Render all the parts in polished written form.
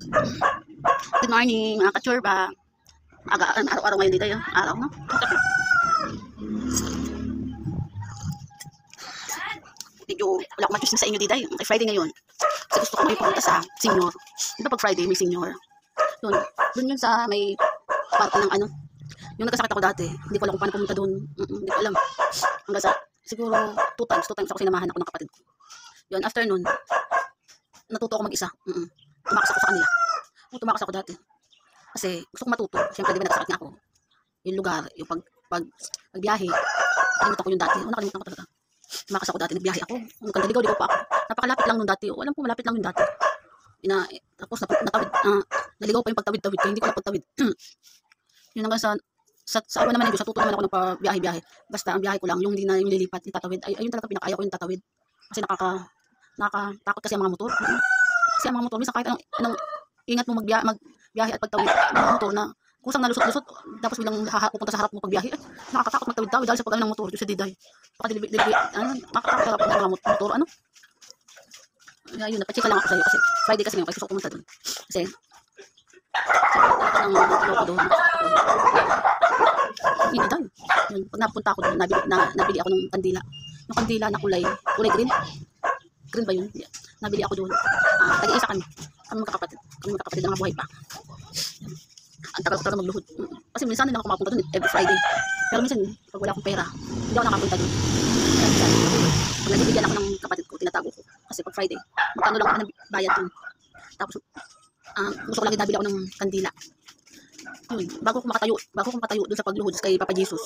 Good morning, mga kachurba. Araw-araw ngayon dito yung araw, no? Medyo wala akong matchusing sa inyo dito. Ay Friday ngayon. Kasi gusto ko may pumunta sa senior. Di ba pag Friday may senior? Doon yun sa may parko ng ano. Yung nagkasakit ako dati. Hindi ko alam kung paano pumunta doon. Hindi ko alam. Hanggang sa siguro 2 times ako sinamahan ako ng kapatid ko. Yun, after nun, natuto ako mag-isa. Tumakas ako sa kanila. Tumakas ako dati. Kasi gusto ko matuto. Siyempre, di ba nagsakit nga ako. Yung lugar, yung pagbiyahe. Nakalimutan ko yung dati. Nakalimutan ko talaga. Tumakas ako dati, nagbiyahe ako. Nagkandaligaw pa ako. Napakalapit lang nung dati. Alam ko, malapit lang yung dati. Tapos natawid. Naligaw pa yung pagtawid-tawid ko. Hindi ko napagtawid. Yun hanggang sa awa naman yung Diyos, natuto naman ako ng pabiyahe-biyahe. Basta ang biyahe ko lang, yung hindi na yung lilipat, yung tatawid. Ayun talaga pinakaya ko yung tatawid. Kasi nakakatakot kasi ang mga motor. Kasi ang mga motor, minsan kahit anong ingat mo magbiyahe at pagtawid ng motor na kusang nalusot-lusot, tapos bilang pupunta sa harap mo pagbiyahe, nakakatakot magtawid-tawid dahil sa pagdami ng motor, Diyos sa diday. Nakakatakot ng mga motor, ano? Ayun, napachika lang ako sa'yo kasi Friday kasi ngayon, kasi gusto ko pumunta doon. Kasi, ang motor ko doon. Hindi doon. Pag napunta ako doon, nabili ako ng kandila. Yung kandila na kulay green. Green ba yun? Nabili ako doon. Tag-iisa kami. Kami magkakapatid na mga buhay pa. Ang tagal magluhod. Kasi minsan lang ako makapunta doon every Friday. Pero minsan, pag wala akong pera, hindi ako nakapunta doon. Pag nabibigyan ako ng kapatid ko, tinatago ko. Kasi pag Friday, magkano lang ako ng bayad doon. Tapos, gusto ko lagi nabili ako ng kandila. Yun, bago ko makatayo doon sa pagluhod kay Papa Jesus.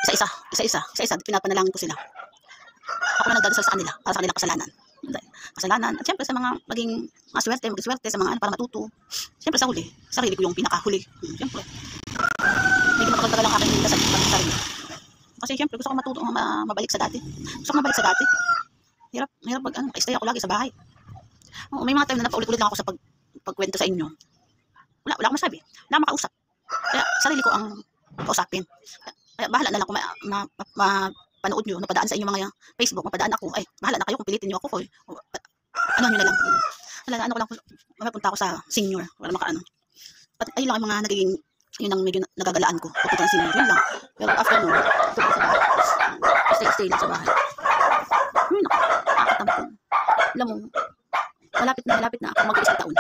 Isa-isa, pinapanalangin ko sila. Ako na nagdadasal sa kanila, para sa kanilang kasalanan. At syempre sa mga maging swerte sa mga para matuto. Syempre sa huli, sarili ko yung pinakahuli. Syempre. Medyo matagal lang aking dasal sa sarili. Kasi syempre gusto ko matuto, mabalik sa dati. Hirap pag stay ako lagi sa bahay. May mga time na napaulit-ulit lang ako sa pagkwento sa inyo. Wala akong masabi. Wala akong makausap. Kaya sarili ko ang kausapin. Kaya bahala na lang kung mapanood nyo, mapadaan sa inyo mga Facebook, mapadaan ako. Ay, bahala na kayo kung pilitin nyo ako. Ano nyo na lang. Ano ko lang, mapunta ako sa senior. Para makaano. At ayun lang ang mga nagiging, yun ang medyo nagagalaan ko. Pupunta ng senior. Yun lang. Pero after nun, stay lang sa bahay. Yun ako. Nakakatampo. Alam mo, malapit na ako mag-isang taon.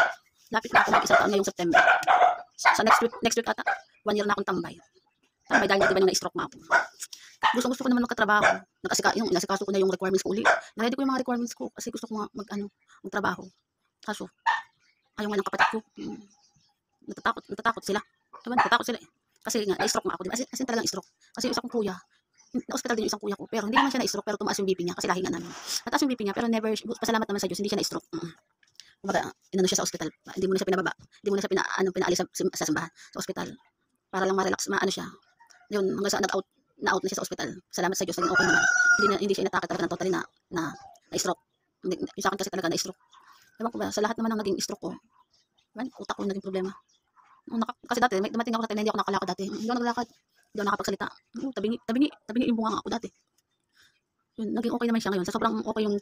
Ngayong September. Sa next week ata, 1 year na akong tambay. Tambay dahil diba na-stroke nga ako. Gusto ko naman magkatrabaho. Nasikaso ko na yung requirements ko uli. Naready ko yung mga requirements ko kasi gusto ko magtrabaho. Kaso, ayaw nga ng kapatid ko. Natatakot sila. Diba, natatakot sila eh. Kasi nga, na-stroke nga ako. Diba? As in talagang stroke. Kasi yung isang kong kuya, na-hospital din yung isang kuya ko. Pero hindi naman siya na-stroke, pero tumaas yung BP niya kasi lahi nga namin. Nataas yung BP niya, pero never, pasalamat naman sa Diyos, hindi siya na-stroke. Kumbaga, inano siya sa ospital. Hindi mo na siya pinababa. Hindi mo na siya pinaalis sa simbahan, sa ospital. Para lang ma-relax, siya. Yun, hanggang sa na-out na siya sa ospital. Salamat sa Diyos, naging okay naman. Hindi siya inatake talaga ng totally na stroke. Yung sa akin kasi talaga na stroke. Ewan ko ba, sa lahat naman ng naging stroke ko, utak ko yung naging problema. Kasi dati, dumating ako sa hindi ako nakalakad dati. Hindi ako naglakad. Hindi ako nakapagsalita. Tabingi yung bunga ako dati. Yun, naging okay naman siya ngayon. Sa sobrang okay yung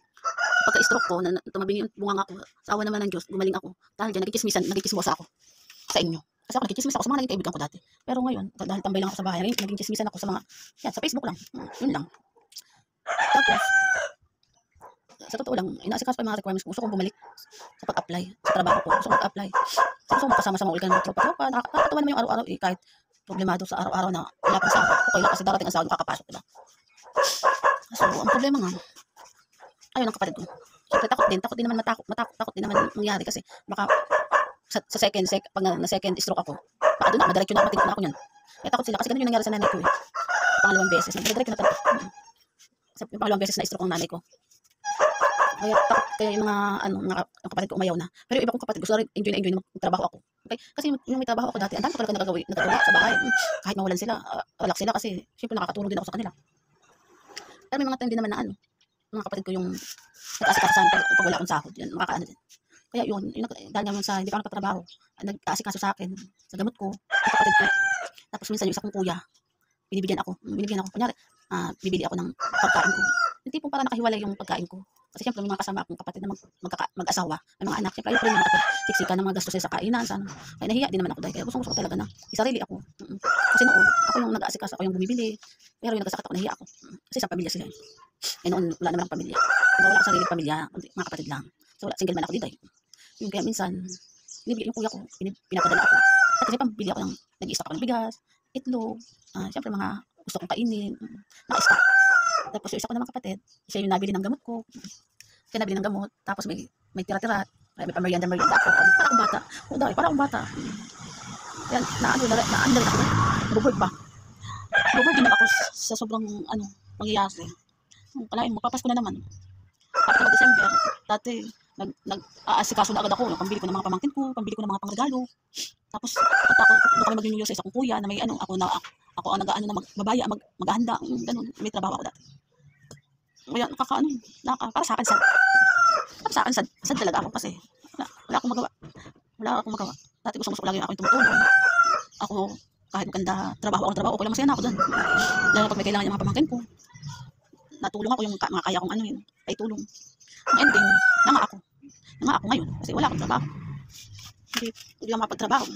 pagka-stroke ko, na tumabingi yung bunga ako. Sa awa naman ng Diyos, gumaling ako. Dahil dyan, nagkikismosa ako sa inyo. Kasi ako nagkikismis ako sa mga naging kaibigan ko dati. Pero ngayon, dahil tambay lang ako sa bahay, naging chismisan ako sa mga, sa Facebook lang. Yun lang. Tapos, sa totoo lang, inaasikaso pa yung mga requirements ko. Gusto kong bumalik sa pag-apply, sa trabaho ko. Gusto kong mag-apply. Gusto kong kasama sa mga ulikan ng tropa. Nakakatawa naman yung araw-araw kahit problemado sa araw-araw na wala pang sahod. Okay lang kasi darating ang sahod, makakapasok, diba? So, ang problema nga, ayun ang kapatid ko. Siyempre, takot din naman mangyari kasi baka pag na-second stroke ako, baka doon madiretso na matigil na ako yan. Kaya takot sila kasi ganun yung nangyari sa nanay ko eh. Pangalawang beses. Madiretso na talaga. Sa pangalawang beses na stroke ang nanay ko. Kaya takot, kaya yung mga kapatid ko umayaw na. Pero yung iba kong kapatid, gusto rin enjoy na magtrabaho ako. Okay? Kasi yung may trabaho ako dati, ang dami ko talaga nagagawa sa bahay. Kahit mawalan sila, relax sila kasi siyempre nakakatulong din ako sa kanila. Pero may mga time din naman na mga kapatid ko yung nag-aasikaso pag wala akong sahod. Yan, makakaano din. Kaya yun dahil naman sa hindi pa ako nagtatrabaho, nag-aasikaso sa akin, sa gamot ko, sa kapatid ko. Tapos minsan yung isa kong kuya, binibigyan ako. Kunyari, bibili ako ng pagkain ko. Hindi po para nakahiwalay yung pagkain ko. Kasi siyempre may mga kasama akong kapatid na mag-asawa, may mga anak. Siyempre ayaw pa rin naman siksikan ng mga gastos sa kainan. Sana. Kaya nahiya din naman ako dahil kaya gusto ko talaga na isarili ako. Kasi noon, ako yung nag-aasikaso, ako yung bumibili. Pero yung nagkasakit ako, nahiya ako. Kasi sa pamilya sila. Noon, wala naman akong pamilya. Wala akong sarili pamilya, mga kapatid lang. So, single man ako dito. Yung kaya minsan, yung kuya ko, pinapadala ako. At kasi pambili ako nag-i-stock ako ng bigas, itlog, siyempre mga gusto kong kainin, naka-stock. Tapos yung isa ko naman kapatid, siya yung nabili ng gamot ko. Siya nabili ng gamot, tapos may tira-tira, may pamerienda ako. Para akong bata. O dahil, para akong bata. Yan, naano rin ako. Nag-board ba? Nag-board din ako sa sobrang, pangyayari. Kalahin mo, papasko na naman. After ng December, dati, nag-aasikaso na agad ako. Pambili ko ng mga pamangkin ko, pambili ko ng mga pangregalo. Tapos, doon kami mag-New Year sa isa kong kuya na may ako ang nag-ano na magbabaya, maghahanda, ganun. May trabaho ako dati. Kaya para sa akin sad talaga ako kasi wala akong magawa. Dati gusto ko lagi ako yung tumutulong. Ako, kahit maganda trabaho, okay lang, masaya na ako doon. Lalo pag may kailangan yung mga pamangkin ko, natulong ako yung mga kaya kong ay tulong. Ang ending, nanga ako ngayon kasi wala akong trabaho. Hindi ako mapagtrabaho.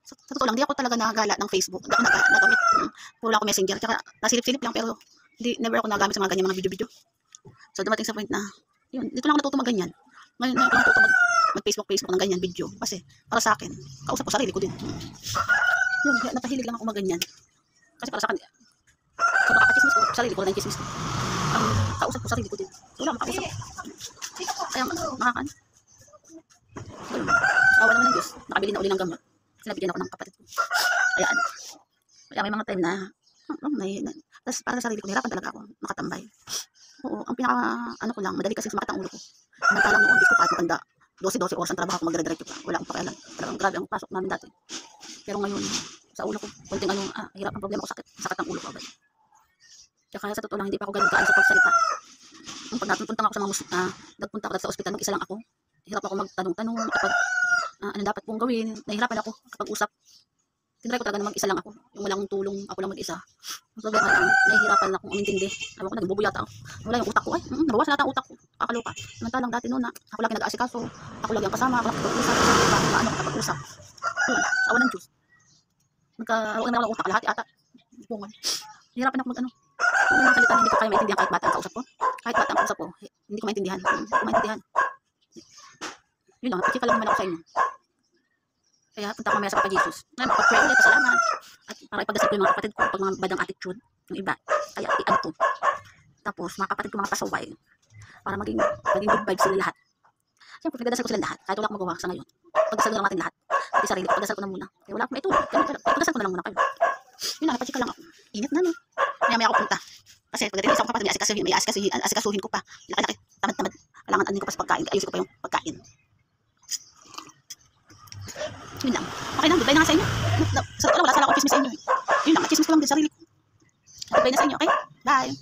Sa totoo lang, di ako talaga nakagala ng Facebook. Hindi ako nagamit. Wala ako messenger. Tsaka nasilip-silip lang pero never ako nagamit sa mga ganyan mga video-video. So dumating sa point na, yun, dito lang ako natuto mag-ganyan. Ngayon ako natuto mag-Facebook ng ganyan video. Kasi para sa akin, kausap ko sarili ko din. Yun, kaya napahilig lang ako mag-ganyan. Kasi para sa akin, sa makakachismis ko, sarili ko na yung chismis ko. Kausap ko sarili ko din. Wala makausap. Kaya makakan. Ganun. Awa naman ng Diyos. Nakabili na uli ng gamot. Sinabigyan ako ng kapatid ko. Kaya may mga time na, tapos para sa sarili ko, nahirapan talaga ako. Makatambay. Oo, ang ko lang, madali kasi sumakit ang ulo ko. Samantalang noon, Diyos ko, kahit maganda, 12 oras ang trabaho ko, magdire-diretso pa. Wala akong pakialam. Talagang grabe ang pasok namin dati. Pero ngayon, sa ulo ko, konting hirap ang problema ko, sakit ang ulo ko agad. Kaya sa totoo lang, hindi pa ako ganun kaan sa pagsalita. Pag napunta ako sa mga nagpunta ako sa ospital, mag-isa lang ako. Hirap ako magtanong-tanong kapag ano dapat kong gawin. Nahihirapan ako kapag usap. Tinry ko talaga na mag-isa lang ako. Yung walang tulong, ako lang mag-isa. Ang problema lang, nahihirapan lang akong umintindi. Alam ko, naging bubuyata ako. Wala yung utak ko. Nabawasan natin ang utak ko. Kakalupa. Samantalang dati noon ako lagi nag-aasikaso. Ako lagi ang kasama. Ako lagi kapag-usap. Paano ako kapag-usap. Yun, sa awan ng Diyos. Huwag na walang utak. Lahat ata. Bungan. Nahihirapan ako mag-ano. Kung mga salita, hindi ko kaya maintindihan kahit bata ang kausap ko. Kahit bata ang kausap ko, hindi ko maintindihan. Yun lang, pakika lang naman ako sa inyo. Kaya punta ko mamaya sa Papa Jesus. Ngayon, pag-pray ulit, pasalamat. At para ipagdasal ko yung mga kapatid ko pag mga badang attitude, yung iba. Kaya i-add ko. Tapos, mga kapatid ko, mga pasaway. Para maging good vibes sila lahat. Siyempre, nagdasal ko sila lahat. Kahit wala akong magawa sa ngayon. Pagdasal ko lang natin lahat. Pati sarili, pagdasal ko na muna. Kaya wala akong maitulog. Pagdasal ko na lang muna kayo. Yun lang, napachika lang ako. Init na, no? Maya ako punta. Kasi pagdating isa ko kapatid, may asikasuhin ko pa. Laki-laki, tamad-tamad. Kailangan anin ko pa sa pagkain. Ayusin ko pa yung pagkain. Yun lang. Okay lang, goodbye na nga sa inyo. Sa totoo lang, wala akong chismis sa inyo. Yun lang, chismis ko lang din sa sarili ko. Goodbye na sa inyo, okay? Bye!